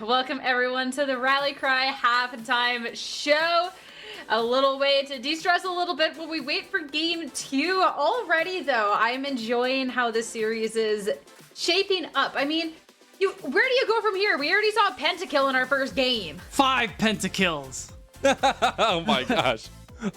Welcome everyone to the Rally Cry halftime show. A little way to de-stress a little bit while we wait for game 2. Already though, I'm enjoying how the series is shaping up. I mean, where do you go from here? We already saw a pentakill in our first game. 5 pentakills. Oh my gosh.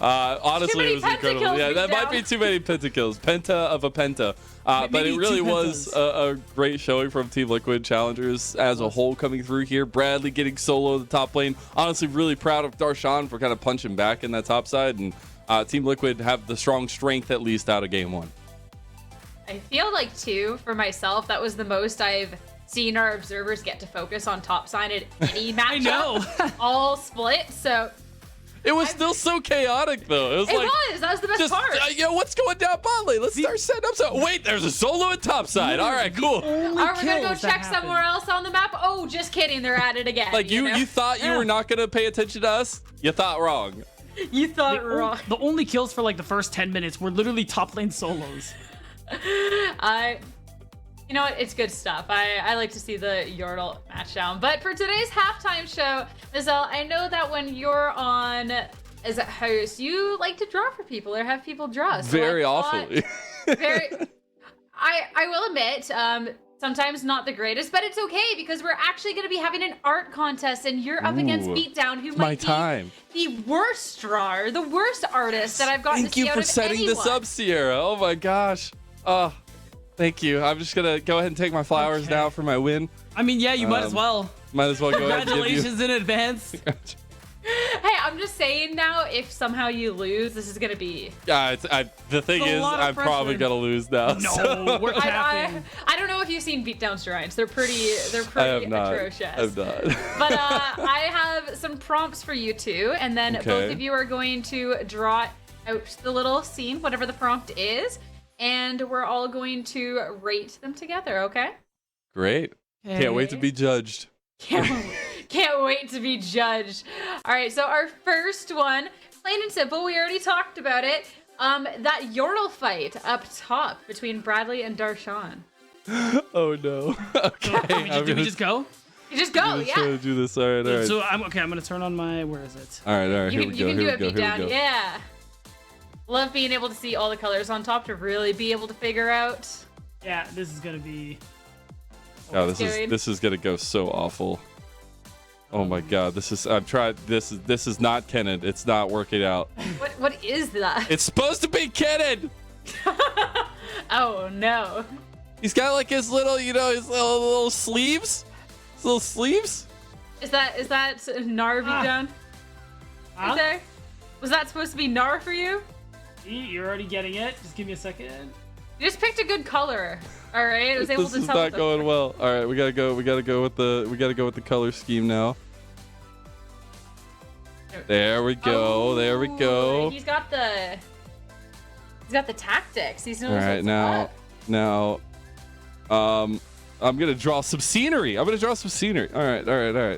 Honestly, it was incredible. Yeah, that might be too many pentakills. Penta of a penta. But it really was a great showing from Team Liquid Challengers as a whole coming through here. Bradley getting solo in the top lane. Honestly, really proud of Darshan for kind of punching back in that top side. And Team Liquid have the strong strength at least out of game 1. I feel like, too, for myself, that was the most I've seen our observers get to focus on top side at any matchup. I know. All split, so... It was still so chaotic, though. That was the best part. What's going down bot lane? Let's start setting up. Wait, there's a solo at top side. All right, cool. Are we gonna go check somewhere else on the map? Oh, just kidding. They're at it again. Like you thought you were not gonna pay attention to us? You thought wrong. You thought wrong. The only kills for like the first 10 minutes were literally top lane solos. You know what? It's good stuff. I like to see the Yordle match down. But for today's halftime show, Mazelle, I know that when you're on as a host, you like to draw for people or have people draw. So very awfully. I will admit, sometimes not the greatest, but it's okay because we're actually going to be having an art contest and you're up against Beatdown, who might be the worst drawer, the worst artist that I've gotten to see out of anyone. Thank you for setting this up, Sierra. Oh my gosh. Thank you. I'm just going to go ahead and take my flowers now for my win. I mean, yeah, you might as well. Might as well go ahead and give you. Congratulations in advance. Hey, I'm just saying now, if somehow you lose, this is going to be... Yeah, the thing is, I'm probably going to lose now. No, we're capping. I don't know if you've seen Beatdown's drawings. They're pretty atrocious. I've not. But I have some prompts for you two, and then both of you are going to draw out the little scene, whatever the prompt is, and we're all going to rate them together, okay? Great. Okay. Can't wait to be judged. Can't wait to be judged. All right, so our first one, plain and simple, we already talked about it. That Yordle fight up top between Bradley and Darshan. Oh no. Okay. Did we just go? You just go, yeah. Trying to do this. All right. So I'm gonna turn on my. Where is it? All right. You can do a beatdown. Yeah. Love being able to see all the colors on top to really be able to figure out. Yeah, this is gonna be. Oh, this is gonna go so awful. Oh my god, I've tried this is not Kennen. It's not working out. What is that? It's supposed to be Kennen. Oh no. He's got like his little, his little sleeves. His little sleeves. Is that Nar beatdown? Right there? Was that supposed to be Nar for you? You're already getting it. Just give me a second. You just picked a good color. All right, I was able to tell. This is not going well. All right, we gotta go with the color scheme now. There we go. Oh, there we go. He's got the tactics. He's knows. All right, now, I'm gonna draw some scenery. All right.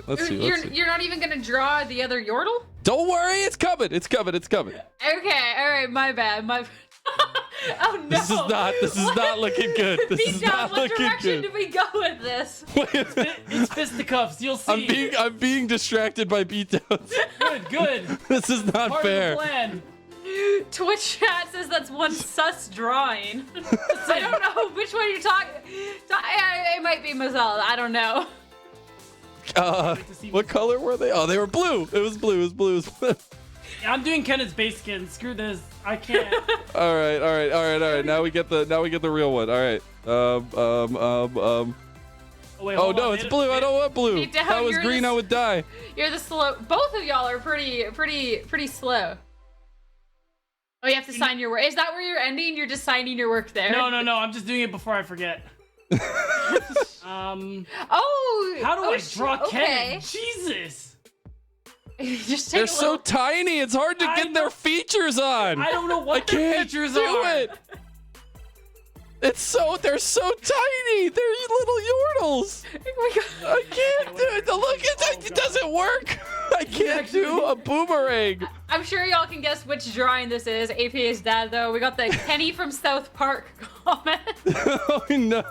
Let's see. You're not even gonna draw the other Yordle? Don't worry, it's coming. Okay, all right, my bad. Oh no! This is not looking good. What direction do we go with this? It's fisticuffs. You'll see. I'm being distracted by beatdowns. Good. This is not Part fair. Of the plan. Twitch chat says that's one sus drawing. I don't know which one you're talking. It might be Mazelle. I don't know. What color were they? Oh, they were blue. It was blue. Yeah, I'm doing Kenneth's base skin. Screw this. I can't. All right. Now we get the real one. All right. Oh, wait, oh no, it's blue. I don't want blue. If that was green, I would die. You're the slow. Both of y'all are pretty slow. Oh, you have to sign your work. Is that where you're ending? You're just signing your work there? No. I'm just doing it before I forget. Oh. How do I draw Ken? Jesus. They're so tiny. It's hard to get their features on. I don't know what their features are. They're so tiny. They're little Yordles. I can't do it. Look, it doesn't work. I can't do a boomerang. I'm sure y'all can guess which drawing this is. APA's dad, though. We got the Kenny from South Park comment. Oh no.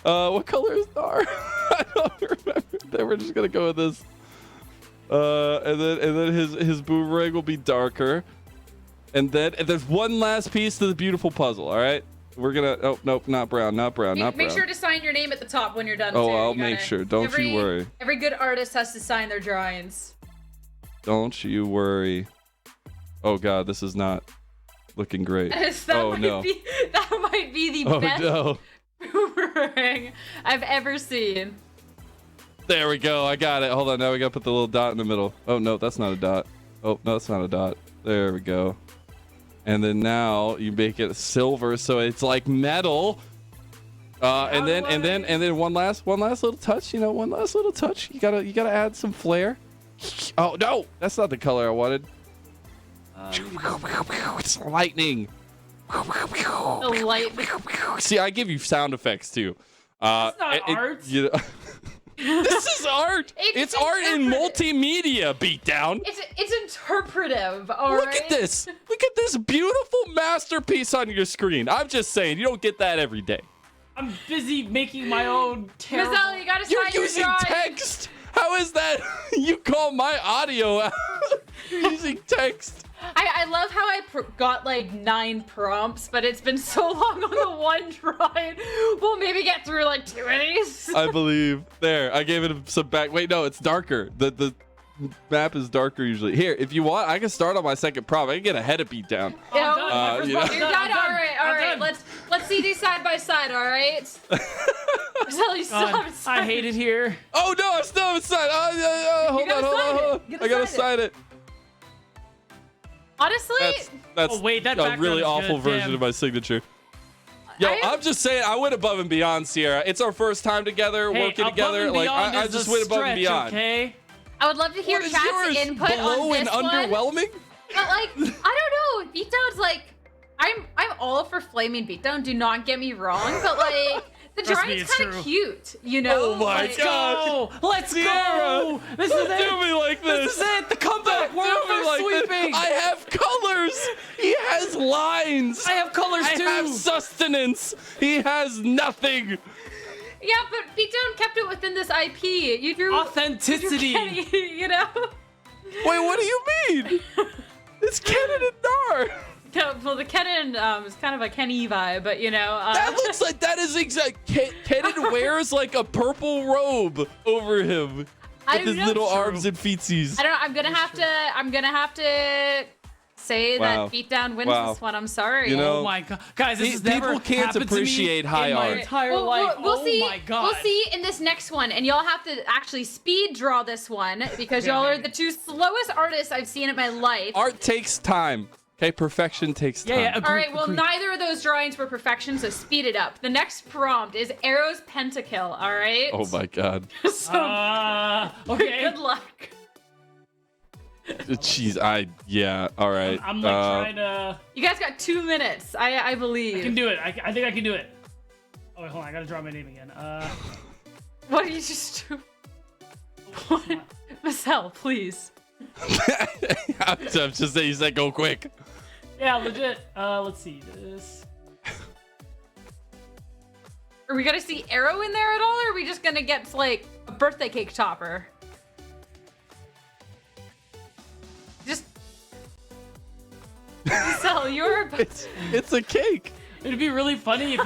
What color is Nar? I don't remember. Then we're just gonna go with this. And then his boomerang will be darker. And there's one last piece to the beautiful puzzle. All right, we're gonna. Oh nope, not brown, not brown, not brown. Make sure to sign your name at the top when you're done. Oh, too. I'll make sure. Don't you worry. Every good artist has to sign their drawings. Don't you worry. Oh God, this is not looking great. Oh no. That might be the best boomerang I've ever seen. There we go. I got it. Hold on. Now we gotta put the little dot in the middle. Oh no, that's not a dot. Oh no, that's not a dot. There we go. And then now you make it silver, so it's like metal. And then one last little touch. You know, one last little touch. You gotta add some flair. Oh no, that's not the color I wanted. It's lightning. The lightning. See, I give you sound effects too. That's not art. You know, this is art. It's art in multimedia. Beatdown. It's interpretive. Look at this. Look at this beautiful masterpiece on your screen. I'm just saying, you don't get that every day. I'm busy making my own terrible. Gazelle, you gotta sign You're using text. How is that? You call my audio out. You're using text. I love how I got like 9 prompts, but it's been so long on the one try. We'll maybe get through like 2 of these. I believe. There, I gave it some back. Wait, no, it's darker. The map is darker usually. Here, if you want, I can start on my second prompt. I can get ahead of Beatdown. You're You know? done. All right. Let's see these side by side. All right. So you still haven't signed. I hate it here. Oh no, I still haven't signed. Hold on. I gotta sign it. Honestly, that's that a really awful good. version of my signature. Yo, I'm just saying, I went above and beyond, Sierra. It's our first time together, working together. Like I just went above and beyond. Okay. I would love to hear chat's input below on and this one. underwhelming? But like, I don't know. Beatdown's like, I'm all for flaming Beatdown. Do not get me wrong, but like. The drawing's kind of cute, you know? Oh my gosh. Let's go! This is it! Do me like this! This is it! The comeback! We're first sweeping! I have colors! He has lines! I have colors too! I have sustenance! He has nothing! Yeah, but Beatdown kept it within this IP. You drew authenticity! You know? Wait, what do you mean? It's Kennen and Nar! Well, the Kennen is kind of a Kenny vibe, but you know. That looks like that is exact. Kennen wears like a purple robe over him with his little arms and feetsies. I don't know. I'm gonna have to say that Beatdown wins this one. I'm sorry. You know, oh my god, guys, this is never people can't appreciate high art. My entire life. We'll see. My god. We'll see in this next one, and y'all have to actually speed draw this one because y'all are the 2 slowest artists I've seen in my life. Art takes time. Okay, perfetion takes time. Yeah, all right, well, neither of those drawings were perfection, so speed it up. The next prompt is Arrow's Pentakill, all right? Oh my god. Okay. Good luck. Jeez, all right. I'm like trying to... You guys got 2 minutes, I believe. I can do it. I think I can do it. Oh, wait, hold on. I gotta draw my name again. What did you just do? Marcel, please. I'm just saying, you said go quick. Yeah, legit. Let's see this. Are we gonna see Arrow in there at all, or are we just gonna get like a birthday cake topper? Just Marcel, you're it's a cake. It'd be really funny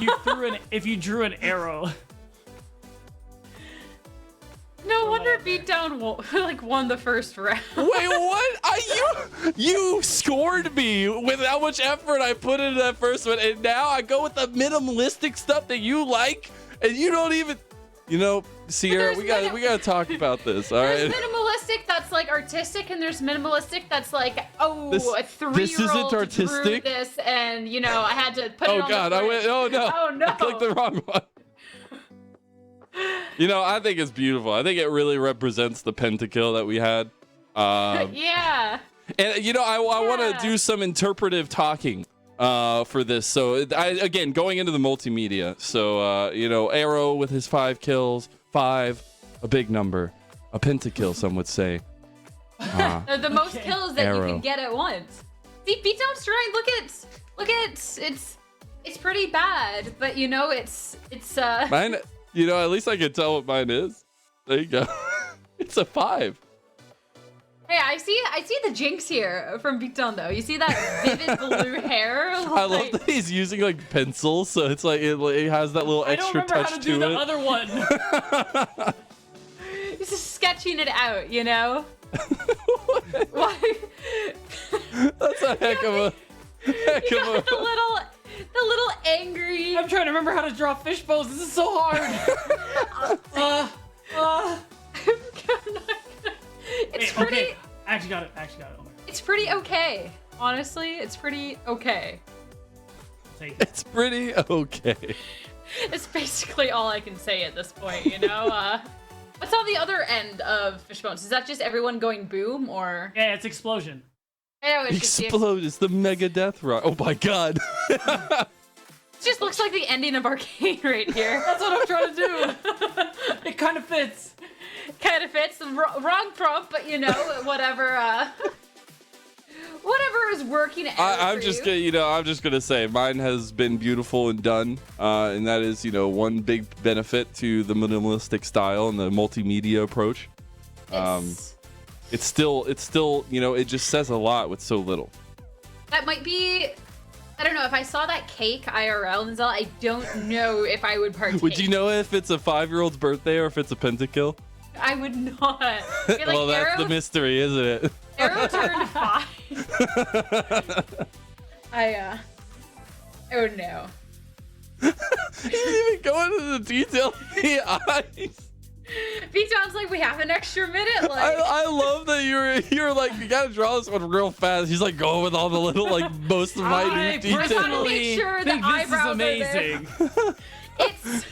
if you drew an arrow. No wonder Beatdown won the first round. Wait, what? You scored me with how much effort I put into that first one, and now I go with the minimalistic stuff that you like, and you don't even. You know, Sierra, we gotta talk about this. All right. There's minimalistic that's like artistic, and there's minimalistic that's like, a 3-year-old this isn't artistic. drew this, and you know I had to put it on. Oh god, I went. Oh no. Oh no. I clicked the wrong one. You know, I think it's beautiful. I think it really represents the pentakill that we had. Yeah. And you know, I want to do some interpretive talking for this. So again, going into the multimedia. So you know, Arrow with his 5 kills, 5, a big number, a pentakill, some would say. The most kills that Arrow. you can get at once. See, Beatdown's drawing. Look at it's pretty bad, but you know it's. You know, at least I can tell what mine is. There you go. It's a 5. Hey, I see the jinx here from Victon though. You see that vivid blue hair? I love that he's using like pencils, so it's like it has that little extra touch to it. I don't remember how to do the other one. He's just sketching it out, you know? Why? That's a heck of a the little angry. I'm trying to remember how to draw fish bones. This is so hard. It's pretty. Okay. I actually got it. Oh my God. It's pretty okay. Honestly, it's pretty okay. It's pretty okay. It's basically all I can say at this point, you know? What's on the other end of Fishbones? Is that just everyone going boom, or? Yeah, it's explosion. Oh, Explode. It's the mega death rock. Oh my God. It just looks like the ending of Arcane right here. That's what I'm trying to do. It kind of fits. Kind of fits. The wrong prompt, but you know, whatever. Whatever is working out. I'm just gonna say mine has been beautiful and done, and that is, you know, one big benefit to the minimalistic style and the multimedia approach. It's still, you know, it just says a lot with so little. That might be. I don't know, if I saw that cake IRL in Zell, I don't know if I would partake. Would you know if it's a 5-year-old's birthday or if it's a pentakill? I would not. Like, well, that's the mystery, isn't it? Arrow turned 5. Oh no. He's even going into the detail in the eyes. V-Tom's like, we have an extra minute. Like, I love that you're like, you gotta draw this one real fast. He's like going with all the little, like, most minute details. I gotta make sure the eyebrows are there. It's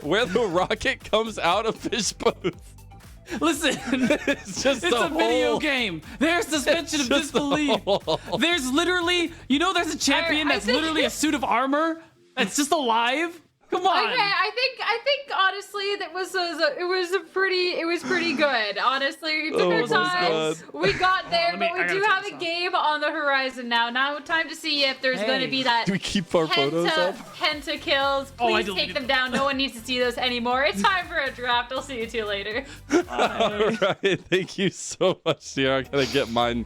where the rocket comes out of Fishbones. Listen, it's a video game. There's suspension of disbelief. There's literally, you know, there's a champion that's literally a suit of armor that's just alive. Come on. Okay, I think honestly that it was pretty good. Honestly, we took our time. We got there, but we do have a game on the horizon now. Now time to see if there's going to be that. Do we keep our photos up? Penta kills. Please take them down. No one needs to see those anymore. It's time for a draft. I'll see you two later. All right. Thank you so much, Sierra. I gotta get my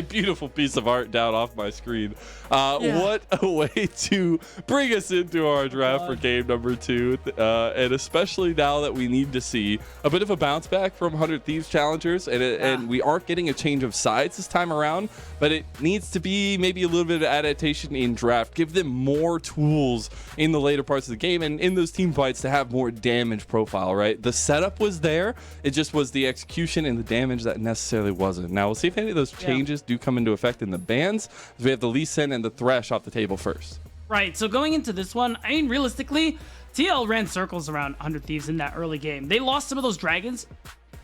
beautiful piece of art down off my screen. What a way to bring us into our draft for game number 2, and especially now that we need to see a bit of a bounce back from 100 Thieves Challengers, and we aren't getting a change of sides this time around, but it needs to be maybe a little bit of adaptation in draft. Give them more tools in the later parts of the game and in those team fights to have more damage profile, right? The setup was there, it just was the execution and the damage that necessarily wasn't. Now we'll see if any of those changes do come into effect in the bans. We have the Lee Sin and the Thresh off the table first. Right, so going into this one, I mean, realistically, TL ran circles around 100 Thieves in that early game. They lost some of those dragons,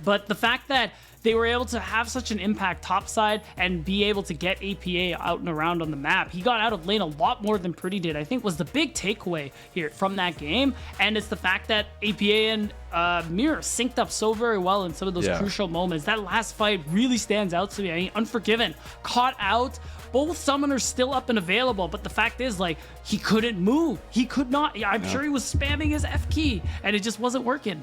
but the fact that they were able to have such an impact topside and be able to get APA out and around on the map, he got out of lane a lot more than Pretty did, I think was the big takeaway here from that game. And it's the fact that APA and Mirror synced up so very well in some of those crucial moments. That last fight really stands out to me. I mean, Unforgiven caught out, both summoners still up and available, but the fact is, like, he couldn't move. He could not. I'm sure he was spamming his F key, and it just wasn't working.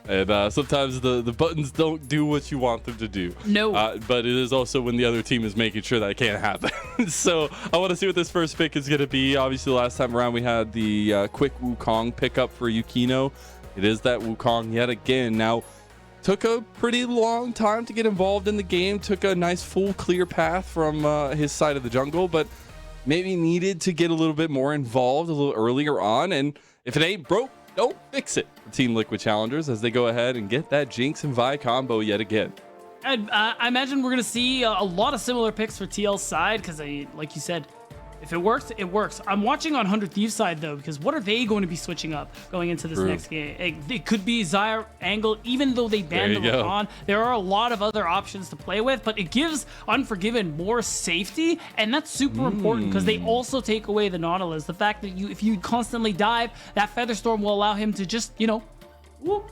And sometimes the buttons don't do what you want them to do. No. But it is also when the other team is making sure that it can't happen. So I want to see what this first pick is going to be. Obviously, last time around we had the quick Wukong pickup for Yukino. It is that Wukong yet again. Now, took a pretty long time to get involved in the game. Took a nice full clear path from his side of the jungle, but maybe needed to get a little bit more involved a little earlier on. And if it ain't broke, don't fix it. Team Liquid Challengers as they go ahead and get that Jinx and Vi combo yet again. I imagine we're going to see a lot of similar picks for TL's side because, like you said, if it works, it works. I'm watching on 100 Thieves side, though, because what are they going to be switching up going into this next game? It could be Zyre Angle, even though they banned the Rakan. There are a lot of other options to play with, but it gives Unforgiven more safety, and that's super important because they also take away the Nautilus. The fact that if you constantly dive, that Featherstorm will allow him to just, you know, whoop.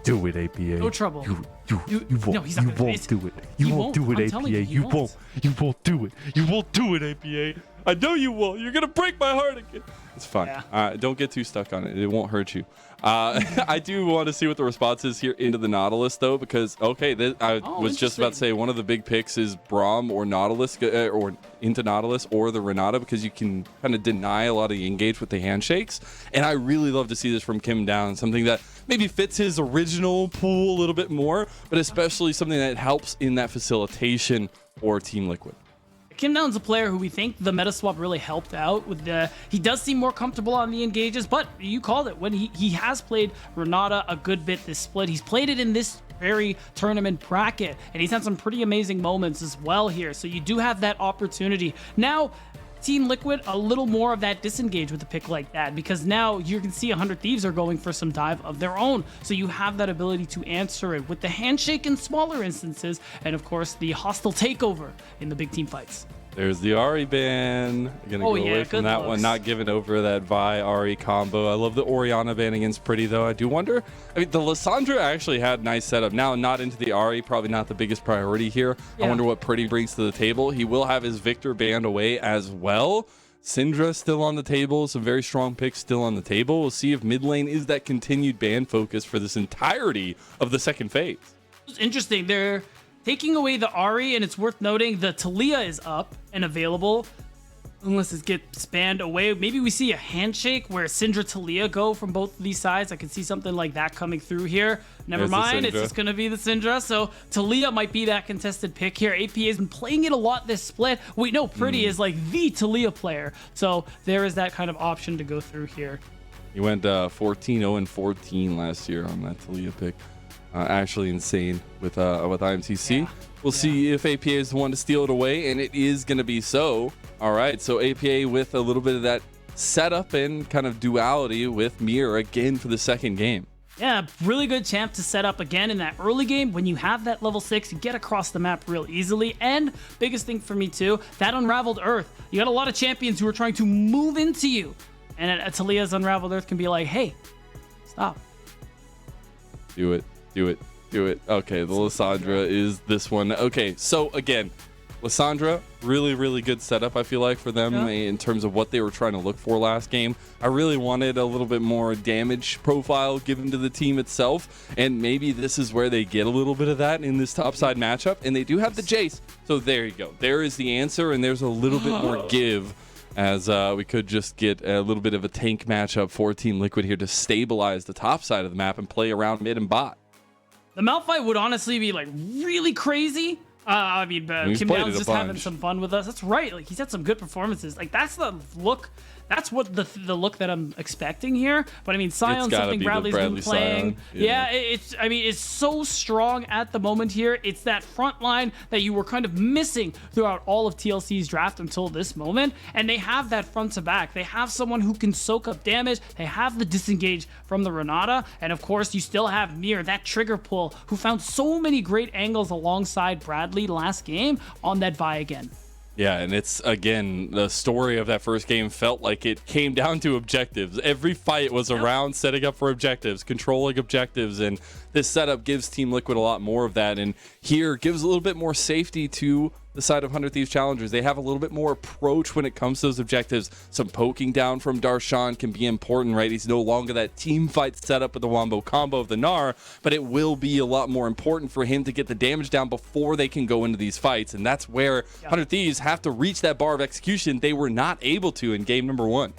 Do it, APA. No trouble. You won't. No, he's not you won't do it. You won't do it, APA. You won't do it. You won't do it, APA. I know you will. You're going to break my heart again. It's fine. Yeah. Don't get too stuck on it. It won't hurt you. I do want to see what the response is here into the Nautilus, though, because, I was just about to say one of the big picks is Braum or Nautilus, or into Nautilus or the Renata, because you can kind of deny a lot of the engage with the handshakes. And I really love to see this from Kim Down, something that maybe fits his original pool a little bit more, but especially something that helps in that facilitation for Team Liquid. Kim Down's a player who we think the meta swap really helped out with. He does seem more comfortable on the engages, but you called it when he has played Renata a good bit this split. He's played it in this very tournament bracket, and he's had some pretty amazing moments as well here. So you do have that opportunity. Now, Team Liquid, a little more of that disengage with a pick like that, because now you can see 100 Thieves are going for some dive of their own. So you have that ability to answer it with the handshake in smaller instances, and of course the hostile takeover in the big team fights. There's the Ahri ban. Gonna go away from that one. Not giving over that Vi Ahri combo. I love the Orianna ban against Pretty, though. I do wonder. I mean, the Lissandra actually had nice setup. Now, not into the Ahri. Probably not the biggest priority here. Yeah. I wonder what Pretty brings to the table. He will have his Victor banned away as well. Syndra still on the table. Some very strong picks still on the table. We'll see if mid lane is that continued ban focus for this entirety of the second phase. It's interesting. They're taking away the Ahri, and it's worth noting the Talia is up and available. Unless it gets banned away. Maybe we see a handshake where Syndra Talia go from both of these sides. I can see something like that coming through here. Never mind, it's just going to be the Syndra. So Talia might be that contested pick here. APA has been playing it a lot this split. We know Pretty is like the Talia player. So there is that kind of option to go through here. He went 14-0-14 last year on that Talia pick. Actually insane with IMTC. We'll see if APA is the one to steal it away, and it is going to be so. All right, so APA with a little bit of that setup and kind of duality with Mir again for the second game. Yeah, really good champ to set up again in that early game. When you have that level 6, you get across the map real easily. And biggest thing for me too, that Unraveled Earth. You got a lot of champions who are trying to move into you. And Talia's Unraveled Earth can be like, hey, stop. Do it. Okay, the Lissandra is this one. Okay, so again, Lissandra, really good setup, I feel like, for them in terms of what they were trying to look for last game. I really wanted a little bit more damage profile given to the team itself, and maybe this is where they get a little bit of that in this topside matchup, and they do have the Jace. So there you go. There is the answer, and there's a little bit more give, as we could just get a little bit of a tank matchup for Team Liquid here to stabilize the top side of the map and play around mid and bot. The Malphite would honestly be like really crazy. Kim Down's just having some fun with us. That's right. Like, he's had some good performances. Like, that's the look. That's what the look that I'm expecting here. But I mean, Sion's something Bradley's been playing. Yeah, it's so strong at the moment here. It's that front line that you were kind of missing throughout all of TLC's draft until this moment. And they have that front to back. They have someone who can soak up damage. They have the disengage from the Renata. And of course, you still have Mir, that trigger pull, who found so many great angles alongside Bradley last game on that Vi again. Yeah, and it's, again, the story of that first game felt like it came down to objectives. Every fight was around setting up for objectives, controlling objectives, and this setup gives Team Liquid a lot more of that, and here gives a little bit more safety to the side of 100 Thieves Challengers. They have a little bit more approach when it comes to those objectives. Some poking down from Darshan can be important, right? He's no longer that team fight setup with the Wombo combo of the Gnar, but it will be a lot more important for him to get the damage down before they can go into these fights, and that's where 100 Thieves have to reach that bar of execution they were not able to in game number 1.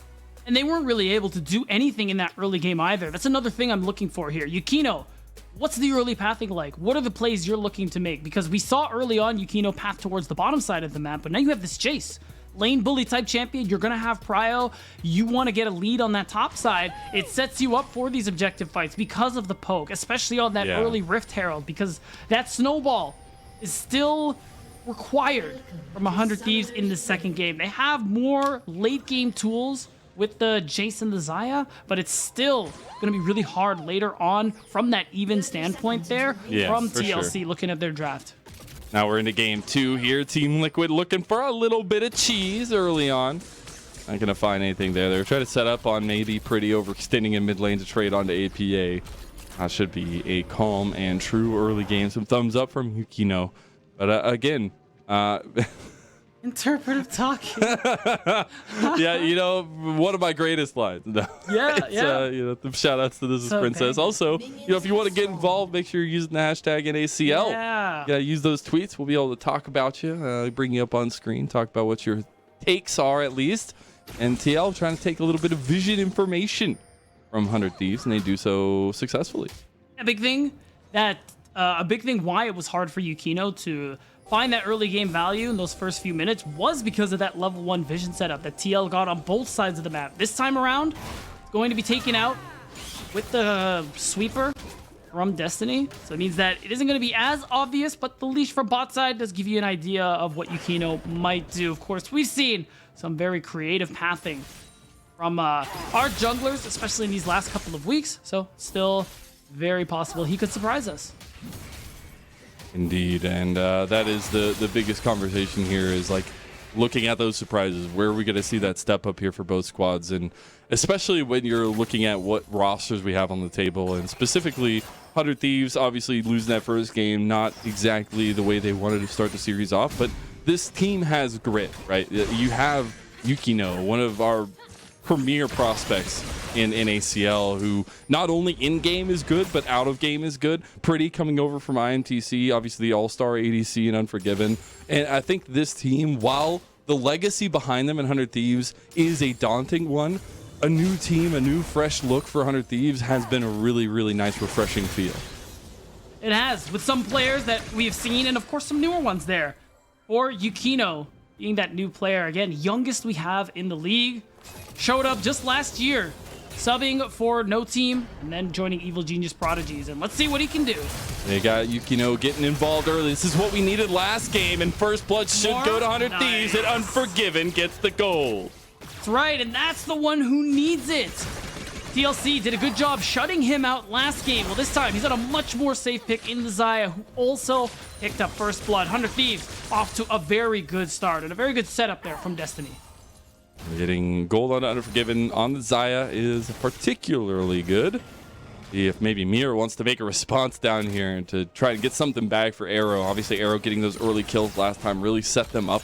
And they weren't really able to do anything in that early game either. That's another thing I'm looking for here. Yukino, what's the early pathing like? What are the plays you're looking to make? Because we saw early on Yukino path towards the bottom side of the map, but now you have this Jace. Lane bully type champion, you're going to have prio. You want to get a lead on that top side. It sets you up for these objective fights because of the poke, especially on that early Rift Herald, because that snowball is still required from 100 Thieves in the second game. They have more late game tools with the Jace and the Xayah, but it's still going to be really hard later on from that even standpoint there from TLC looking at their draft. Now we're into game 2 here. Team Liquid looking for a little bit of cheese early on. Not going to find anything there. They're trying to set up on maybe Pretty overextending in mid lane to trade onto APA. That should be a calm and true early game. Some thumbs up from Yukino. But again, Interpretive talking. Yeah, you know, one of my greatest lines. No. Yeah. You know, shout outs to This Is Okay. Princess. Also, you know, if you want to get involved, make sure you're using the hashtag NACL. Yeah. You gotta use those tweets. We'll be able to talk about you, bring you up on screen, talk about what your takes are at least. And TL trying to take a little bit of vision information from 100 Thieves, and they do so successfully. A big thing why it was hard for Yukino to find that early game value in those first few minutes was because of that level 1 vision setup that TL got on both sides of the map. This time around, it's going to be taken out with the sweeper from Destiny. So it means that it isn't going to be as obvious, but the leash from bot side does give you an idea of what Yukino might do. Of course, we've seen some very creative pathing from our junglers, especially in these last couple of weeks. So still very possible he could surprise us. Indeed, and that is the biggest conversation here is like looking at those surprises. Where are we going to see that step up here for both squads? And especially when you're looking at what rosters we have on the table, and specifically 100 Thieves obviously losing that first game, not exactly the way they wanted to start the series off, but this team has grit, right? You have Yukino, one of our premier prospects in NACL, who not only in-game is good, but out-of-game is good. Pretty coming over from IMTC, obviously the All-Star ADC and Unforgiven. And I think this team, while the legacy behind them in 100 Thieves is a daunting one, a new team, a new fresh look for 100 Thieves has been a really, really nice, refreshing feel. It has, with some players that we've seen, and of course some newer ones there. Or Yukino being that new player, again, youngest we have in the league. Showed up just last year, subbing for No Team, and then joining Evil Genius Prodigies. And let's see what he can do. They got Yukino getting involved early. This is what we needed last game, and first blood should go to 100 Thieves, and Unforgiven gets the gold. That's right, and that's the one who needs it. TLC did a good job shutting him out last game. Well, this time he's on a much more safe pick in the Xayah, who also picked up first blood. 100 Thieves off to a very good start and a very good setup there from Destiny. Getting gold on Unforgiven on the Xayah is particularly good. See if maybe Mir wants to make a response down here and to try and get something back for Arrow. Obviously, Arrow getting those early kills last time really set them up.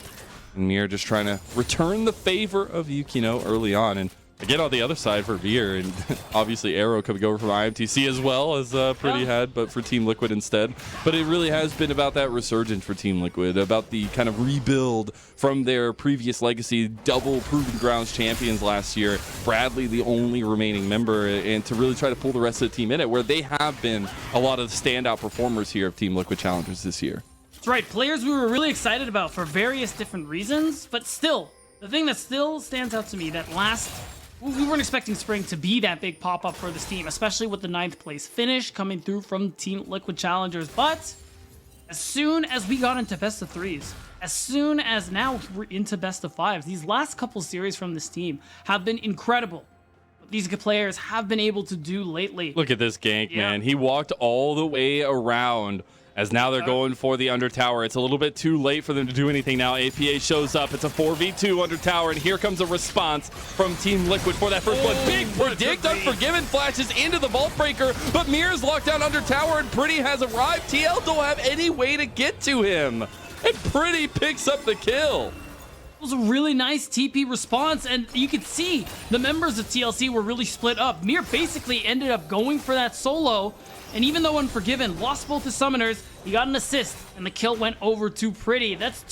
And Mir just trying to return the favor of Yukino early on. And again, on the other side for Veer, and obviously Arrow coming over from IMTC as well as Pretty had, but for Team Liquid instead. But it really has been about that resurgence for Team Liquid, about the kind of rebuild from their previous legacy, double Proving Grounds champions last year. Bradley, the only remaining member, and to really try to pull the rest of the team in it, where they have been a lot of the standout performers here of Team Liquid Challengers this year. That's right, players we were really excited about for various different reasons, but still, the thing that still stands out to me, that we weren't expecting Spring to be that big pop-up for this team, especially with the 9th place finish coming through from Team Liquid Challengers. But as soon as we got into best of 3s, as soon as now we're into best of 5s, these last couple series from this team have been incredible. What these players have been able to do lately. Look at this gank, man. He walked all the way around. As now they're going for the under tower. It's a little bit too late for them to do anything now. APA shows up. It's a 4v2 under tower, and here comes a response from Team Liquid for that first blood. Big predict. Unforgiven flashes into the vault breaker, but Mir's locked down under tower, and Pretty has arrived. TL don't have any way to get to him, and Pretty picks up the kill. It was a really nice TP response, and you could see the members of TLC were really split up. Mir basically ended up going for that solo, and even though Unforgiven lost both his summoners, he got an assist, and the kill went over to Pretty. That's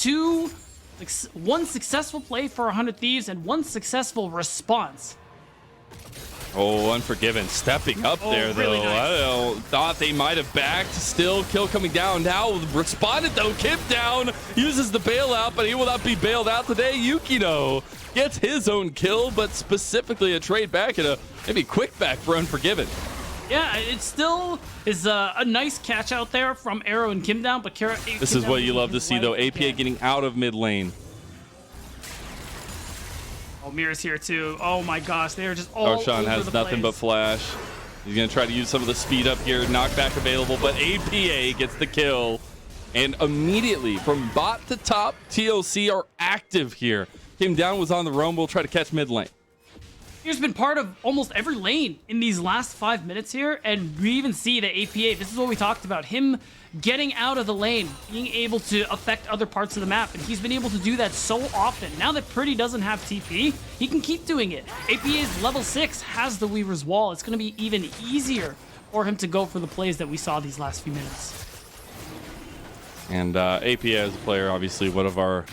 one successful play for 100 Thieves and one successful response. Oh, Unforgiven stepping up there, though. Really nice. Thought they might have backed. Still, kill coming down. Now responded, though. Kip down. Uses the bailout, but he will not be bailed out today. Yukino gets his own kill, but specifically a trade back and a maybe quick back for Unforgiven. Yeah, it still is a nice catch out there from Arrow and Kim down, but this is what you love to see, though. APA getting out of mid lane. Oh, Mira's here too. Oh my gosh, they're just all Darshan over has the nothing but place. flash. He's going to try to use some of the speed up here. Knockback available, but APA gets the kill. And immediately, from bot to top, TLC are active here. Kim down was on the roam. We'll try to catch mid lane. He's been part of almost every lane in these last 5 minutes here, and we even see that APA, this is what we talked about, him getting out of the lane, being able to affect other parts of the map, and he's been able to do that so often. Now that Pretty doesn't have TP, he can keep doing it. APA's level 6 has the Weaver's Wall. It's going to be even easier for him to go for the plays that we saw these last few minutes. And APA as a player, obviously one of our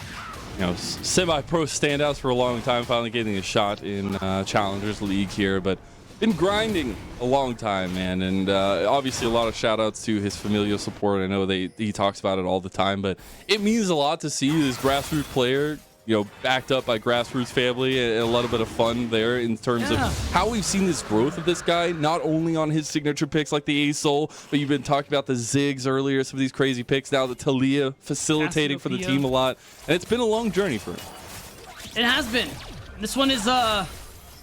semi-pro standouts for a long time, finally getting a shot in Challengers League here, but been grinding a long time, man. And obviously a lot of shout outs to his familial support. I know he talks about it all the time, but it means a lot to see this grassroots player, backed up by grassroots family, and a little bit of fun there in terms of how we've seen this growth of this guy, not only on his signature picks like the A-Soul, but you've been talking about the Ziggs earlier, some of these crazy picks, now the Talia facilitating for the team a lot, and it's been a long journey for him. It has been. This one is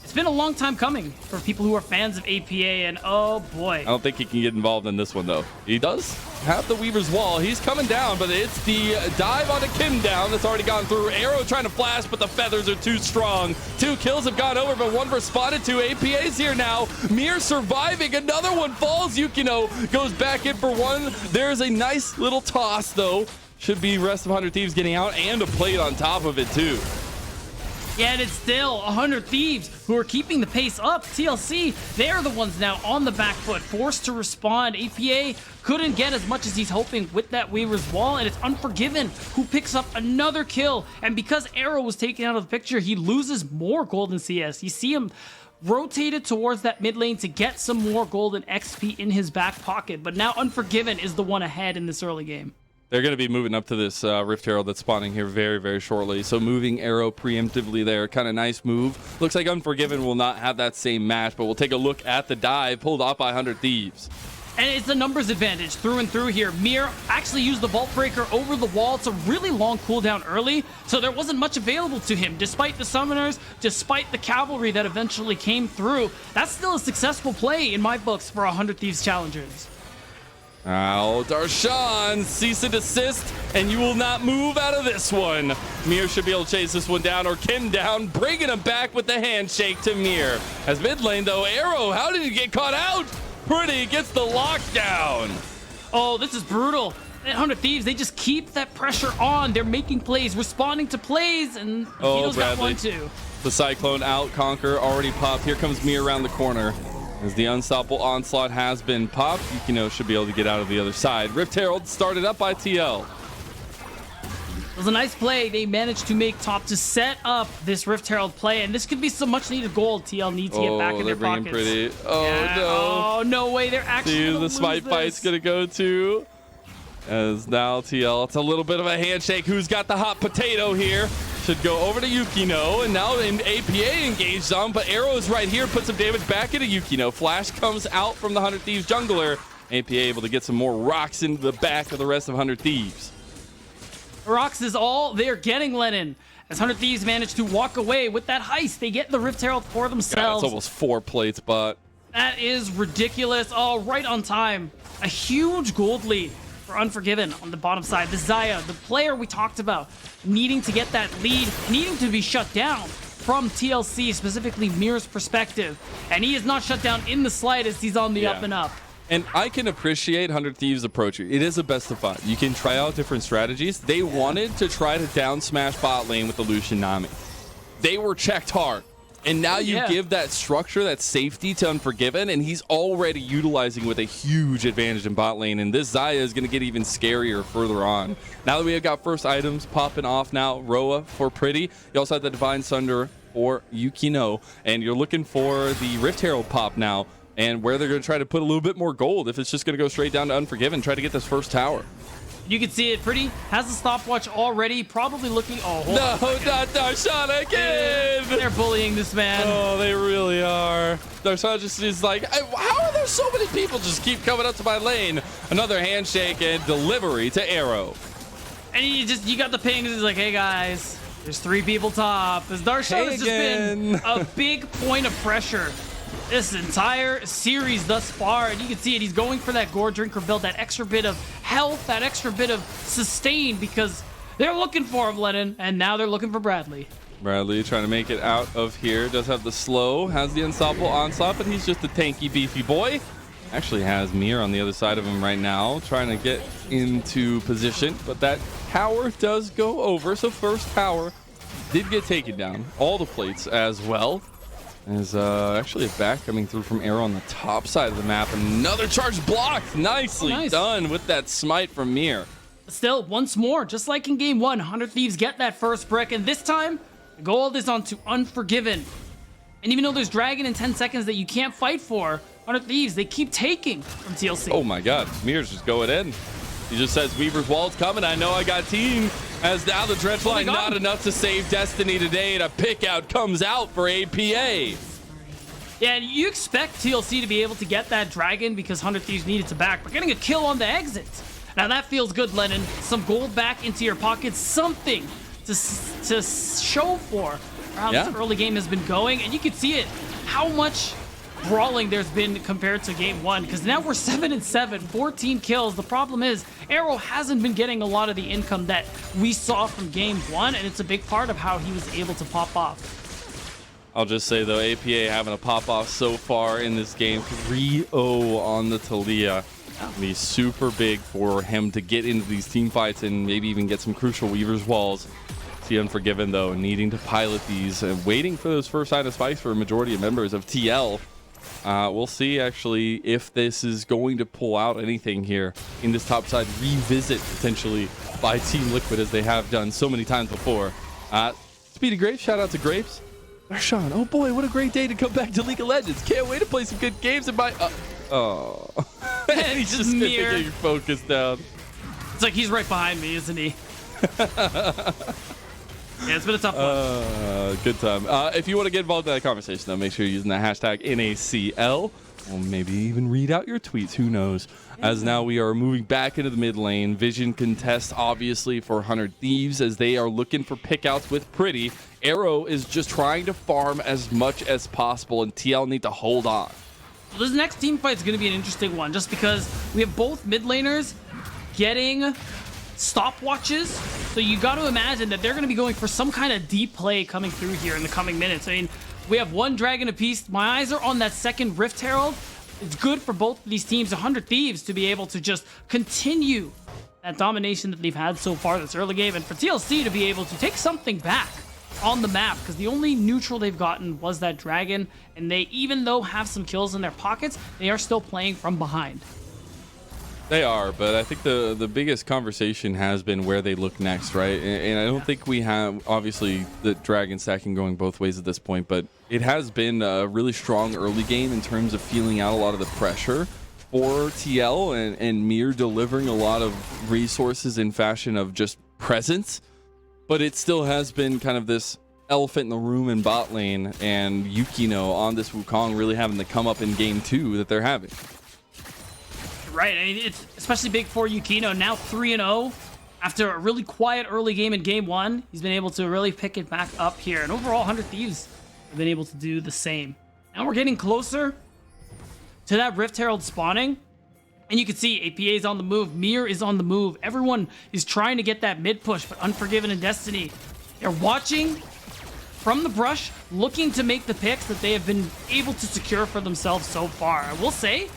it's been a long time coming for people who are fans of APA, and oh boy. I don't think he can get involved in this one, though. He does have the Weaver's Wall. He's coming down, but it's the dive onto Kim down that's already gone through. Arrow trying to flash, but the feathers are too strong. 2 kills have gone over, but 1 responded to. APA's here now. Mir surviving. Another one falls. Yukino goes back in for 1. There's a nice little toss, though. Should be rest of 100 Thieves getting out, and a plate on top of it, too. Yeah, and it's still 100 Thieves who are keeping the pace up. TLC, they're the ones now on the back foot, forced to respond. APA couldn't get as much as he's hoping with that Weaver's Wall, and it's Unforgiven who picks up another kill. And because Arrow was taken out of the picture, he loses more golden CS. You see him rotated towards that mid lane to get some more golden XP in his back pocket, but now Unforgiven is the one ahead in this early game. They're going to be moving up to this Rift Herald that's spawning here very, very shortly. So moving Arrow preemptively there. Kind of nice move. Looks like Unforgiven will not have that same match, but we'll take a look at the dive pulled off by 100 Thieves. And it's the numbers advantage through and through here. Mir actually used the Vault Breaker over the wall. It's a really long cooldown early, so there wasn't much available to him. Despite the summoners, despite the cavalry that eventually came through, that's still a successful play in my books for 100 Thieves Challengers. Now, Darshan, cease and desist, and you will not move out of this one. Mir should be able to chase this one down, or Kim down, bringing him back with the handshake to Mir. As mid lane, though, Arrow, how did he get caught out? Pretty gets the lockdown. Oh, this is brutal. 100 Thieves, they just keep that pressure on. They're making plays, responding to plays, and Hito's got one too. The Cyclone out, Conquer already popped. Here comes Mir around the corner. As the unstoppable onslaught has been popped, Yukino should be able to get out of the other side. Rift Herald started up by TL. It was a nice play they managed to make top to set up this Rift Herald play, and this could be some much needed gold TL needs to get back in their pockets. Pretty. Oh, yeah. No. Oh, no way. They're actually the smite fight's going to go to. As now TL, it's a little bit of a handshake. Who's got the hot potato here? Should go over to Yukino, and now in APA engaged on, but Arrow is right here, puts some damage back into Yukino. Flash comes out from the 100 Thieves jungler. APA able to get some more rocks into the back of the rest of 100 Thieves. Rocks is all they're getting, Lennon. As 100 Thieves manage to walk away with that heist, they get the Rift Herald for themselves. That's almost 4 plates, but that is ridiculous. Oh, right on time. A huge gold lead for Unforgiven on the bottom side. The Xayah, the player we talked about, needing to get that lead, needing to be shut down from TLC, specifically Mir's perspective. And he is not shut down in the slightest. He's on the up and up. And I can appreciate 100 Thieves' approach. It is a best of 5. You can try out different strategies. They wanted to try to down smash bot lane with the Lucian Nami. They were checked hard. And now you give that structure, that safety to Unforgiven, and he's already utilizing with a huge advantage in bot lane. And this Xayah is going to get even scarier further on. Now that we have got first items popping off now, Roa for Pretty. You also have the Divine Sunder for Yukino. And you're looking for the Rift Herald pop now, and where they're going to try to put a little bit more gold if it's just going to go straight down to Unforgiven, try to get this first tower. You can see it. Pretty has the stopwatch already, probably looking. Oh, not Darshan again. They're bullying this man. Oh, they really are. Darshan just is like, how are there so many people just keep coming up to my lane? Another handshake and delivery to Arrow. And you got the pings. He's like, hey guys, there's 3 people top. As Darshan has just been a big point of pressure this entire series thus far, and you can see it. He's going for that Gore Drinker build, that extra bit of health, that extra bit of sustain, because they're looking for him, Lennon, and now they're looking for Bradley. Bradley trying to make it out of here. Does have the slow, has the unstoppable onslaught, but he's just a tanky, beefy boy. Actually has Mir on the other side of him right now, trying to get into position, but that tower does go over. So first tower did get taken down. All the plates as well. There's actually a back coming through from Arrow on the top side of the map. Another charge blocked. Nicely done with that smite from Mir. Still, once more, just like in game 1, 100 Thieves get that first brick, and this time, the gold is onto Unforgiven. And even though there's Dragon in 10 seconds that you can't fight for, 100 Thieves, they keep taking from TLC. Oh my god, Mir's just going in. He just says, Weaver's Wall's coming. I know I got team. As now the dredge line, not enough to save Destiny today, and a pick out comes out for APA. Yeah, and you expect TLC to be able to get that Dragon because 100 Thieves needed to back, but getting a kill on the exit. Now that feels good, Lennon. Some gold back into your pocket, something to show for how this early game has been going, and you can see it, how much brawling there's been compared to game 1, because now we're 7-7, 14 kills. The problem is Arrow hasn't been getting a lot of the income that we saw from game 1, and it's a big part of how he was able to pop off. I'll just say though, APA having a pop off so far in this game, 3-0 on the Talia. Be super big for him to get into these team fights and maybe even get some crucial Weaver's Walls. See Unforgiven though, needing to pilot these and waiting for those first sign of spikes for a majority of members of TL. We'll see actually if this is going to pull out anything here in this top side revisit potentially by Team Liquid as they have done so many times before. Speedy Grapes, shout out to Grapes. Darshan, oh boy, what a great day to come back to League of Legends. Can't wait to play some good games and buy. Oh, and he's just getting focused down. It's like he's right behind me, isn't he? Yeah, it's been a tough one. Good time. If you want to get involved in that conversation, though, make sure you're using the hashtag NACL. Or maybe even read out your tweets. Who knows? As now we are moving back into the mid lane. Vision contest, obviously, for 100 Thieves as they are looking for pickouts with Pretty. Arrow is just trying to farm as much as possible, and TL need to hold on. Well, this next team fight is going to be an interesting one, just because we have both mid laners getting stopwatches. So you got to imagine that they're going to be going for some kind of deep play coming through here in the coming minutes. I mean, we have one Dragon apiece. My eyes are on that second Rift Herald. It's good for both of these teams, 100 Thieves, to be able to just continue that domination that they've had so far this early game, and for TLC to be able to take something back on the map, because the only neutral they've gotten was that Dragon, and they, even though have some kills in their pockets, they are still playing from behind. They are, but I think the biggest conversation has been where they look next, right? And I don't think we have, obviously, the Dragon stacking going both ways at this point, but it has been a really strong early game in terms of feeling out a lot of the pressure for TL and Mir delivering a lot of resources in fashion of just presence. But it still has been kind of this elephant in the room in bot lane, and Yukino on this Wukong really having to come up in game 2 that they're having. Right, I mean, it's especially big for Yukino, now 3-0. After a really quiet early game in game 1, he's been able to really pick it back up here. And overall, 100 Thieves have been able to do the same. Now we're getting closer to that Rift Herald spawning. And you can see APA is on the move, Mir is on the move. Everyone is trying to get that mid push, but Unforgiven and Destiny, they're watching from the brush, looking to make the picks that they have been able to secure for themselves so far. I will say,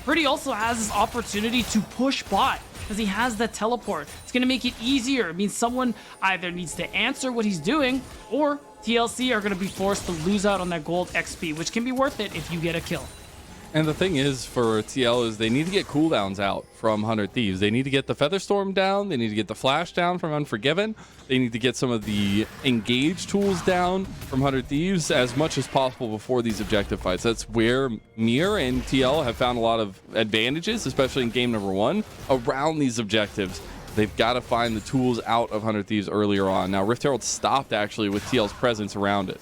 Pretty also has this opportunity to push bot because he has that teleport. It's going to make it easier. It means someone either needs to answer what he's doing, or TLC are going to be forced to lose out on that gold XP, which can be worth it if you get a kill. And the thing is for TL is they need to get cooldowns out from 100 Thieves. They need to get the Featherstorm down. They need to get the Flash down from Unforgiven. They need to get some of the engage tools down from 100 Thieves as much as possible before these objective fights. That's where Mir and TL have found a lot of advantages, especially in game number 1, around these objectives. They've got to find the tools out of 100 Thieves earlier on. Now, Rift Herald stopped actually with TL's presence around it.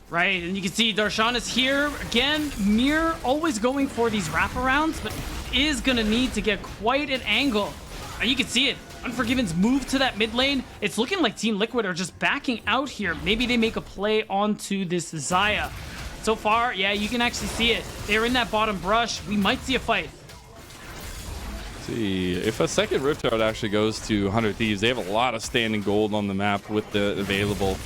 Right, and you can see Darshan is here. Again, Mir always going for these wraparounds, but is going to need to get quite an angle. And you can see it. Unforgiven's move to that mid lane. It's looking like Team Liquid are just backing out here. Maybe they make a play onto this Xayah. So far, yeah, you can actually see it. They're in that bottom brush. We might see a fight. See, if a second Rift Herald actually goes to 100 Thieves, they have a lot of standing gold on the map with the available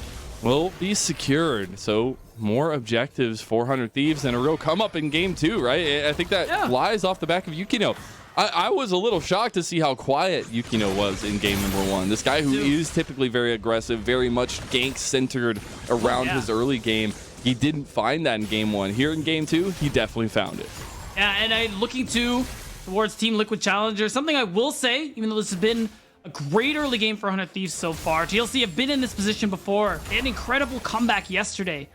will be secured. So more objectives for 100 Thieves and a real come up in game 2, right? I think that flies off the back of Yukino. I was a little shocked to see how quiet Yukino was in game number 1. This guy who is typically very aggressive, very much gank centered around his early game. He didn't find that in game 1. Here in game 2, he definitely found it. Yeah, and looking towards Team Liquid Challengers, something I will say, even though this has been a great early game for 100 Thieves so far, TLC have been in this position before. They had an incredible comeback yesterday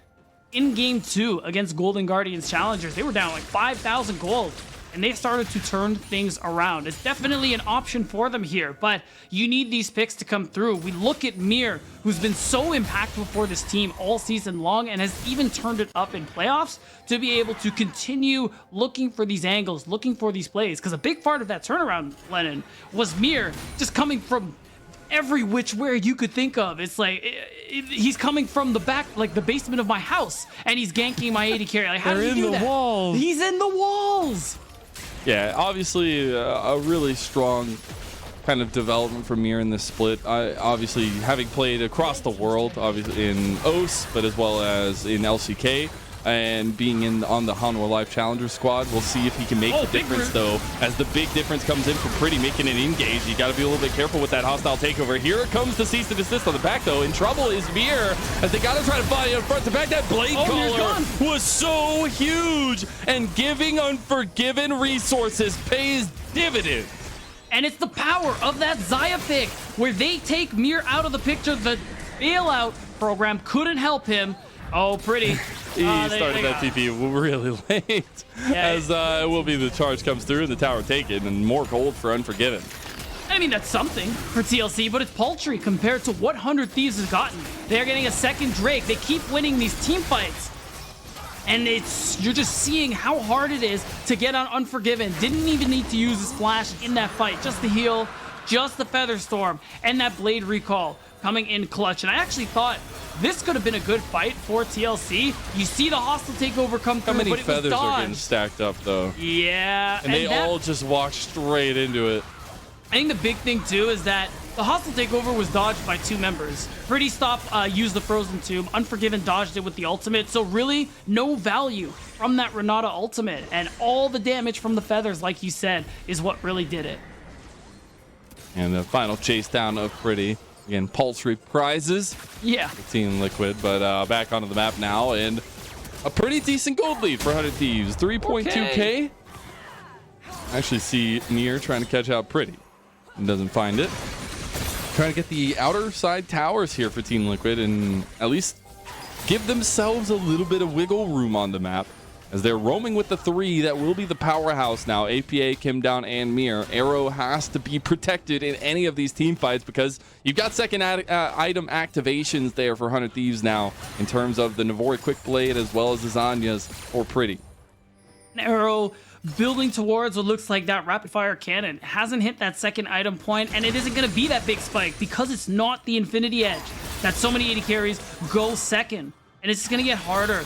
in game 2 against Golden Guardians Challengers. They were down like 5,000 gold, and they started to turn things around. It's definitely an option for them here, but you need these picks to come through. We look at Mir, who's been so impactful for this team all season long and has even turned it up in playoffs to be able to continue looking for these angles, looking for these plays, because a big part of that turnaround, Lennon, was Mir just coming from every which way you could think of. It's like he's coming from the back, like the basement of my house, and he's ganking my AD carry. Like, how did he do that? Walls. He's in the walls. Yeah, obviously a really strong kind of development from Mir in this split. Obviously, having played across the world, obviously in OS, but as well as in LCK, and being on the Hanwha Live Challenger squad, we'll see if he can make the difference, though, as the big difference comes in from Pretty, making an engage. You got to be a little bit careful with that hostile takeover. Here comes the cease and desist on the back, though. In trouble is Mir, as they got to try to find in front to back. That blade collar was so huge, and giving Unforgiven resources pays dividends. And it's the power of that Xayah pick, where they take Mir out of the picture. The bailout program couldn't help him. Oh, Pretty. He started that TP really late, as it will be the charge comes through and the tower taken, and more gold for Unforgiven. I mean, that's something for TLC, but it's paltry compared to what 100 Thieves has gotten. They're getting a second Drake. They keep winning these team fights. And you're just seeing how hard it is to get on Unforgiven. Didn't even need to use his flash in that fight. Just the heal, just the Feather Storm, and that Blade Recall coming in clutch. And I actually thought this could have been a good fight for TLC. You see the hostile takeover come through, How many but it feathers was are getting dodged. stacked up, though? Yeah. And they all just walked straight into it. I think the big thing, too, is that the hostile takeover was dodged by 2 members. Pretty Stop used the Frozen Tomb. Unforgiven dodged it with the ultimate. So really, no value from that Renata ultimate. And all the damage from the feathers, like you said, is what really did it. And the final chase down of Pretty. Again, paltry prizes. Yeah. Team Liquid, but back onto the map now. And a pretty decent gold lead for 100 Thieves. 3.2k. I actually see Mir trying to catch out Pretty. And doesn't find it. Trying to get the outer side towers here for Team Liquid and at least give themselves a little bit of wiggle room on the map as they're roaming with the 3 that will be the powerhouse now. APA, Kim Down, and Mir. Arrow has to be protected in any of these team fights because you've got second item activations there for 100 Thieves now in terms of the Navori Quick Blade as well as the Zanyas for Pretty. Arrow building towards what looks like that rapid fire cannon. Hasn't hit that second item point, and it isn't going to be that big spike because it's not the Infinity Edge that so many AD carries go second. And it's going to get harder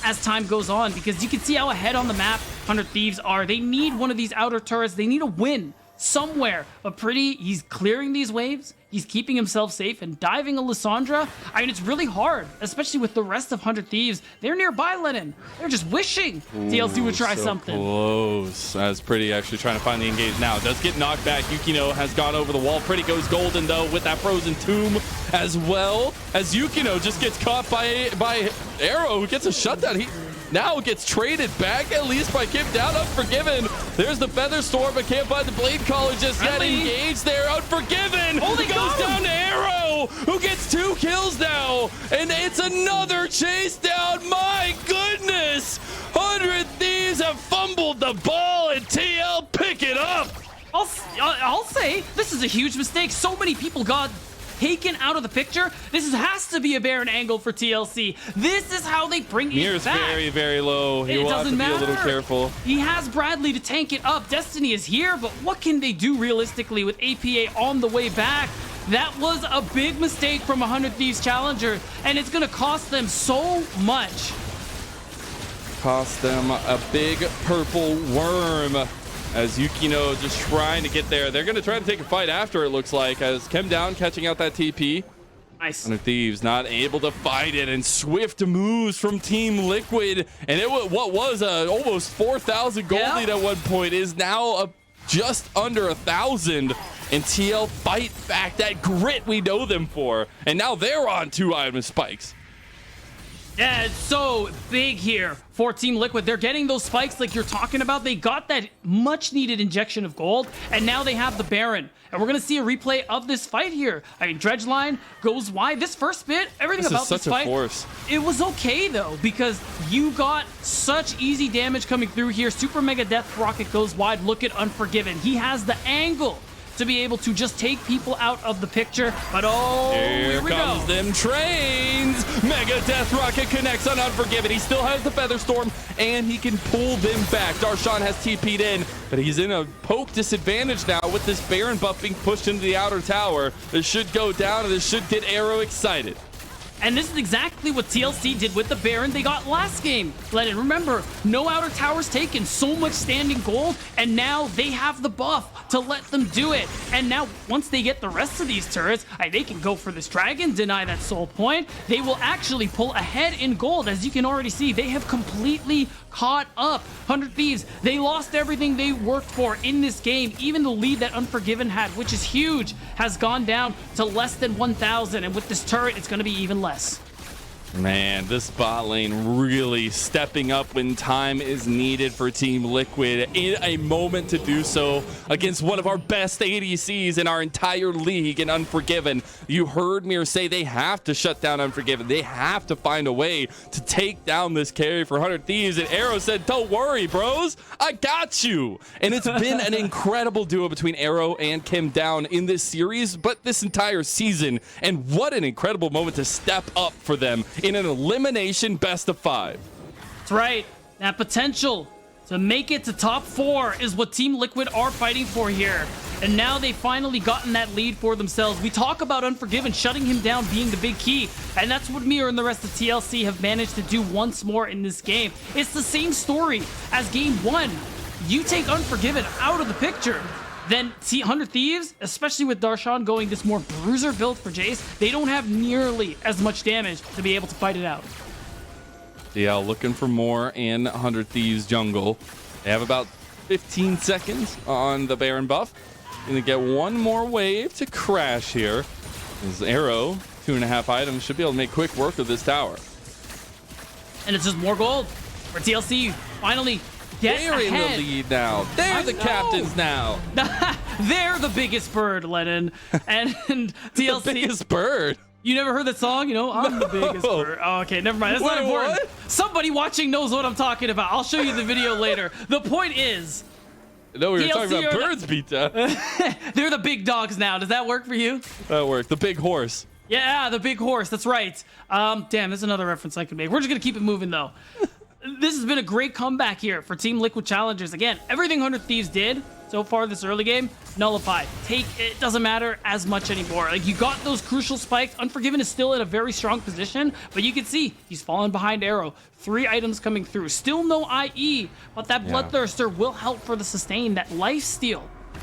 as time goes on because you can see how ahead on the map 100 Thieves are. They need one of these outer turrets. They need a win somewhere. But Pretty, he's clearing these waves. He's keeping himself safe and diving a Lissandra. I mean, it's really hard, especially with the rest of 100 Thieves. They're nearby, Lennon. They're just wishing TLC would try something. Close. As Pretty actually trying to find the engage now. Does get knocked back. Yukino has gone over the wall. Pretty goes golden, though, with that Frozen Tomb as well. As Yukino just gets caught by Arrow, who gets a shutdown. He now gets traded back, at least by Kim Down. Unforgiven. There's the Feather Storm, but can't find the Blade Collar just yet. Engaged there. Unforgiven. Oh, they goes down to Arrow, who gets 2 kills now. And it's another chase down. My goodness. 100 Thieves have fumbled the ball, and TL pick it up. I'll say this is a huge mistake. So many people got taken out of the picture. This has to be a Baron angle for TLC. This is how they bring Mir's it back. very, very low. He will have to be a little careful. He has Bradley to tank it up. Destiny is here, but what can they do realistically with APA on the way back? That was a big mistake from 100 Thieves Challenger, and it's going to cost them so much. Cost them a big purple worm. As Yukino just trying to get there. They're going to try to take a fight after, it looks like, as Kim Down catching out that TP. Nice. 100 Thieves not able to fight it, and swift moves from Team Liquid. And it was what was a almost 4,000 gold lead at one point is now just under 1,000. And TL fight back that grit we know them for. And now they're on 2 item spikes. Yeah, it's so big here for Team Liquid. They're getting those spikes like you're talking about. They got that much needed injection of gold, and now they have the Baron. And we're going to see a replay of this fight here. I mean, Dredgeline goes wide. This first bit, everything about this fight, it was okay though, because you got such easy damage coming through here. Super Mega Death Rocket goes wide. Look at Unforgiven. He has the angle to be able to just take people out of the picture, but here we comes go. Them trains. Mega Death Rocket connects on Unforgiven. He still has the Feather Storm, and he can pull them back. Darshan has TP'd in, but he's in a poke disadvantage now with this Baron buff being pushed into the outer tower. This should go down, and this should get Arrow excited. And this is exactly what TLC did with the Baron they got last game. Lennon, remember, no outer towers taken, so much standing gold, and now they have the buff to let them do it. And now, once they get the rest of these turrets, they can go for this dragon, deny that soul point. They will actually pull ahead in gold. As you can already see, they have completely caught up. 100 Thieves, they lost everything they worked for in this game. Even the lead that Unforgiven had, which is huge, has gone down to less than 1,000. And with this turret, it's going to be even less. Man, this bot lane really stepping up when time is needed for Team Liquid in a moment to do so against one of our best ADCs in our entire league in Unforgiven. You heard Mir say they have to shut down Unforgiven. They have to find a way to take down this carry for 100 Thieves. And Arrow said, don't worry, bros. I got you. And it's been an incredible duo between Arrow and Kim Down in this series, but this entire season. And what an incredible moment to step up for them in an elimination best of 5. That's right. That potential to make it to top 4 is what Team Liquid are fighting for here. And now they've finally gotten that lead for themselves. We talk about Unforgiven shutting him down being the big key, and that's what Mir and the rest of TLC have managed to do once more in this game. It's the same story as game 1. You take Unforgiven out of the picture, then 100 Thieves, especially with Darshan going this more bruiser build for Jace, they don't have nearly as much damage to be able to fight it out. Yeah, looking for more in 100 Thieves jungle. They have about 15 seconds on the Baron buff. Gonna get one more wave to crash here. This Arrow, 2.5 items, should be able to make quick work of this tower. And it's just more gold for TLC. Finally, they're ahead. in the lead now. They're the captains now. They're the biggest bird, Lennon. And TLC. The biggest bird? You never heard that song? You know, I'm the biggest bird. Oh, okay, never mind. That's not important. What? Somebody watching knows what I'm talking about. I'll show you the video later. The point is... No, we were talking about birds, Beta. They're the big dogs now. Does that work for you? That worked. The big horse. Yeah, the big horse. That's right. Damn, there's another reference I could make. We're just going to keep it moving, though. This has been a great comeback here for Team Liquid Challengers. Again, everything 100 Thieves did so far this early game, nullified. It doesn't matter as much anymore. Like, you got those crucial spikes. Unforgiven is still in a very strong position, but you can see he's fallen behind Arrow. 3 items coming through. Still no IE, but that Bloodthirster will help for the sustain, that lifesteal.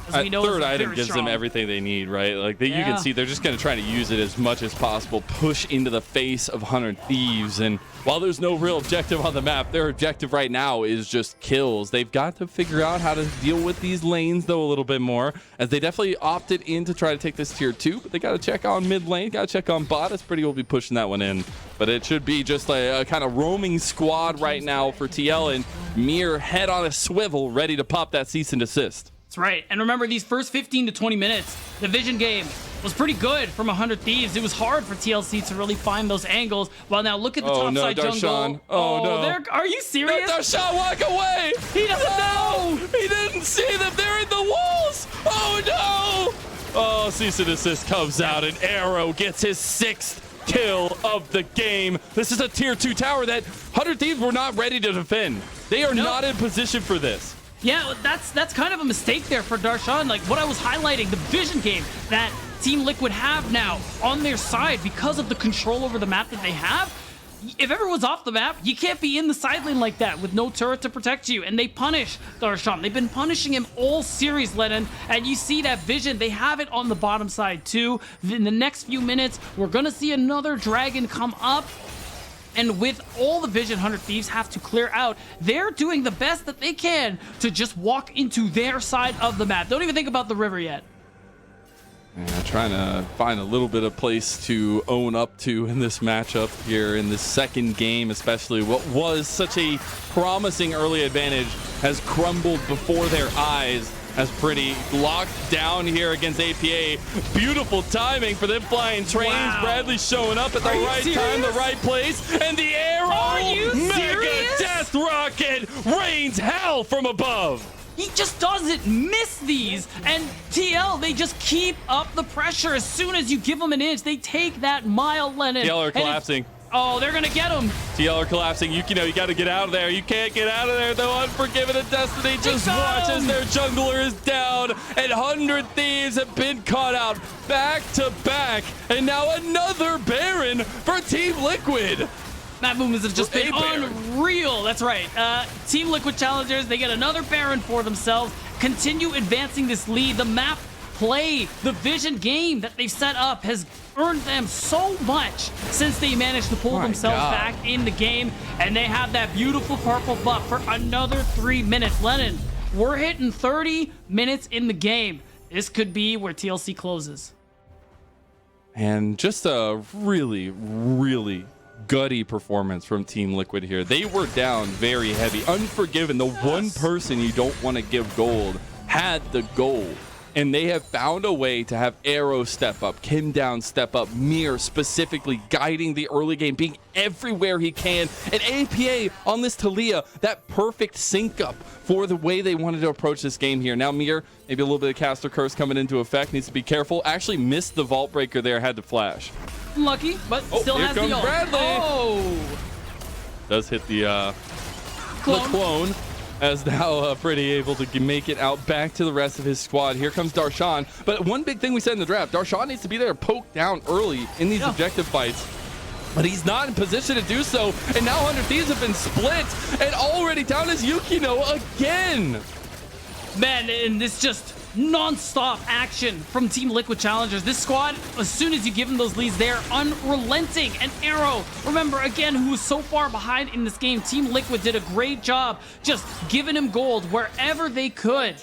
As we know, third item gives them everything they need, right? Like you can see they're just going to try to use it as much as possible, push into the face of 100 Thieves. And while there's no real objective on the map, their objective right now is just kills. They've got to figure out how to deal with these lanes, though, a little bit more, as they definitely opted in to try to take this tier 2. But they got to check on mid lane, got to check on bot. It's pretty will be pushing that one in. But it should be just a kind of roaming squad right now for TL, and Mir head on a swivel, ready to pop that cease and desist. That's right. And remember, these first 15 to 20 minutes, the vision game was pretty good from 100 Thieves. It was hard for TLC to really find those angles. Well, now look at the top side jungle. Oh, no. Are you serious? No, Darshan, walk away. He doesn't know. He didn't see them. They're in the walls. Oh, no. Oh, cease and desist comes out, and Arrow gets his 6th kill of the game. This is a tier 2 tower that 100 Thieves were not ready to defend. They are not in position for this. Yeah, that's kind of a mistake there for Darshan. Like what I was highlighting, the vision game that Team Liquid have now on their side because of the control over the map that they have. if everyone's off the map, you can't be in the side lane like that with no turret to protect you. And they punish Darshan. They've been punishing him all series, Lennon. And you see that vision. They have it on the bottom side too. In the next few minutes, we're going to see another dragon come up. And with all the vision 100 Thieves have to clear out, they're doing the best that they can to just walk into their side of the map. Don't even think about the river yet. Yeah, trying to find a little bit of place to own up to in this matchup here in this second game, especially what was such a promising early advantage has crumbled before their eyes as Pretty locked down here against APA. Beautiful timing for them flying trains. Wow. Bradley showing up at the right time, the right place, and the arrow mega death rocket rains hell from above. He just doesn't miss these. And TL, they just keep up the pressure. As soon as you give them an inch, they take that mile, Lennon. TL are collapsing. Oh, they're gonna get him. TL are collapsing. You got to get out of there. You can't get out of there, though. Unforgiven and Destiny just watch as their jungler is down. And 100 Thieves have been caught out back to back. And now another Baron for Team Liquid. Map movements have just been unreal. That's right. Team Liquid Challengers, they get another Baron for themselves. Continue advancing this lead. The map play, the vision game that they've set up has earned them so much since they managed to pull themselves back in the game. And they have that beautiful purple buff for another 3 minutes. Lennon, we're hitting 30 minutes in the game. This could be where TLC closes. And just a really, really gutty performance from Team Liquid here. They were down very heavy. Unforgiven, the one person you don't want to give gold, had the gold. And they have found a way to have Arrow step up, Kim Down step up, Mir specifically guiding the early game, being everywhere he can. And APA on this Talia, that perfect sync up for the way they wanted to approach this game here. Now Mir, maybe a little bit of caster curse coming into effect, needs to be careful. Actually missed the vault breaker there, had to flash. Lucky, but still has the ult. Bradley. Oh! Does hit the clone. As now Pretty able to make it out back to the rest of his squad. Here comes Darshan. But one big thing we said in the draft, Darshan needs to be there to poke down early in these objective fights. But he's not in position to do so. And now 100 Thieves have been split. And already down is Yukino again. Man, and this just non-stop action from Team Liquid Challengers. This squad, as soon as you give them those leads, they're unrelenting. And Arrow, remember again, who was so far behind in this game. Team Liquid did a great job just giving him gold wherever they could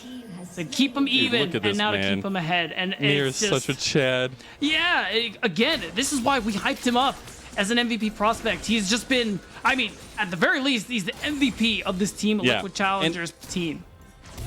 to keep him even, and now to keep him ahead. And Mir's such a Chad. Yeah, again, this is why we hyped him up as an MVP prospect. He's just been, I mean, at the very least, he's the MVP of this Team Liquid Challengers team.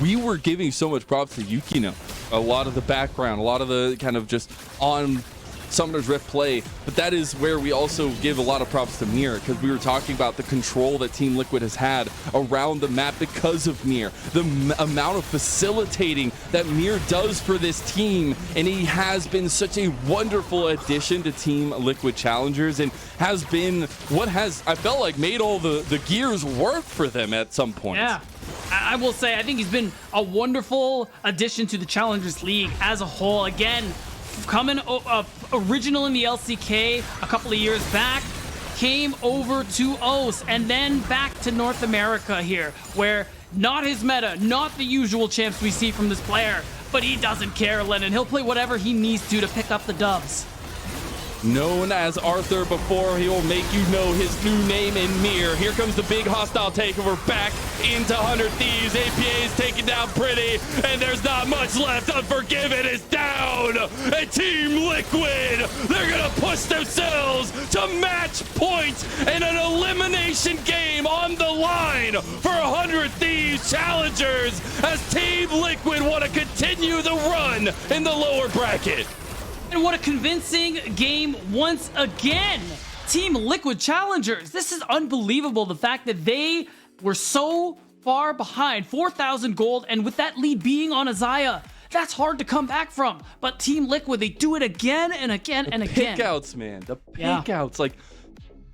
We were giving so much props to Yukino. A lot of the background, a lot of the kind of just on Summoner's Rift play, but that is where we also give a lot of props to Mir, because we were talking about the control that Team Liquid has had around the map because of Mir, the amount of facilitating that Mir does for this team, and he has been such a wonderful addition to Team Liquid Challengers, and has been what has, I felt like, made all the gears work for them at some point. Yeah. I will say, I think he's been a wonderful addition to the Challengers League as a whole. Again, coming original in the LCK a couple of years back, came over to OS, and then back to North America here, where not his meta, not the usual champs we see from this player, but he doesn't care, Lennon. He'll play whatever he needs to pick up the dubs. Known as Arthur before, he will make you know his new name in Mir. Here comes the big hostile takeover back into 100 Thieves. APA is taking down Pretty, and there's not much left. Unforgiven is down. And Team Liquid, they're going to push themselves to match point and an elimination game on the line for 100 Thieves Challengers as Team Liquid want to continue the run in the lower bracket. And what a convincing game once again. Team Liquid Challengers. This is unbelievable. The fact that they were so far behind, 4,000 gold, and with that lead being on Azaya, that's hard to come back from. But Team Liquid, they do it again and again and again. Pickouts, man. The pickouts. Like,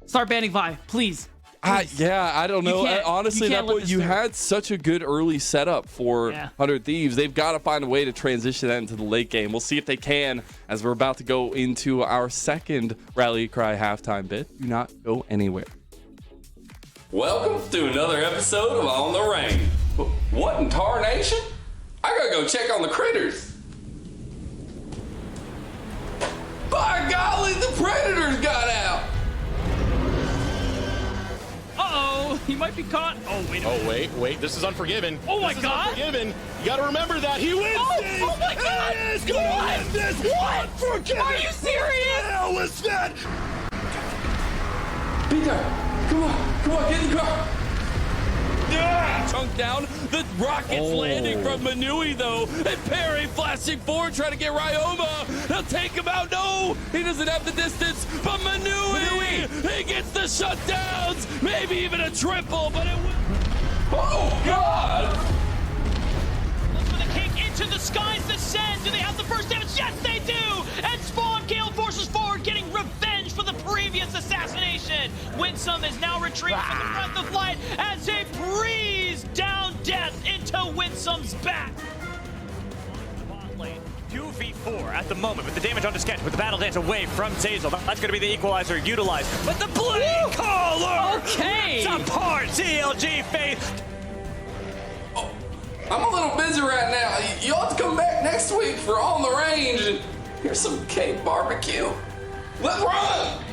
start banning Vi, please. Yeah, I don't know. Honestly, you can't let this you through. had such a good early setup for 100 Thieves. They've got to find a way to transition that into the late game. We'll see if they can as we're about to go into our second Rally Cry halftime bit. Do not go anywhere. Welcome to another episode of On the Rain. What in tarnation? I gotta go check on the critters. By golly, the predators got out. Uh-oh, he might be caught. Oh, wait a minute. Wait, this is Unforgiven. Oh my God. Unforgiven. You gotta remember that. He wins this. Oh my God. He is gonna win this. What? Unforgiven. Are you serious? What the hell was that? Peter, come on, get in the car. Chunk down. The rocket's landing from Manui, though. And Perry flashing forward, trying to get Ryoma. He'll take him out. No, he doesn't have the distance. But Manui, he gets the shutdowns. Maybe even a triple, but it will. Oh, God. Looks for the kick into the skies. The send. Do they have the first damage? Yes, they do. And Spawn Gale forces forward, getting revenge for the previous assassination. Winsome is now retreating from the front of the flight as they breeze down death into Winsome's back. 2v4 at the moment with the damage on the sketch, with the battle dance away from Zazel. That's going to be the equalizer utilized. But the blade caller! Okay! Support CLG Faith! Oh, I'm a little busy right now. You'll have to come back next week for On the Range. And here's some cake barbecue. Let's run!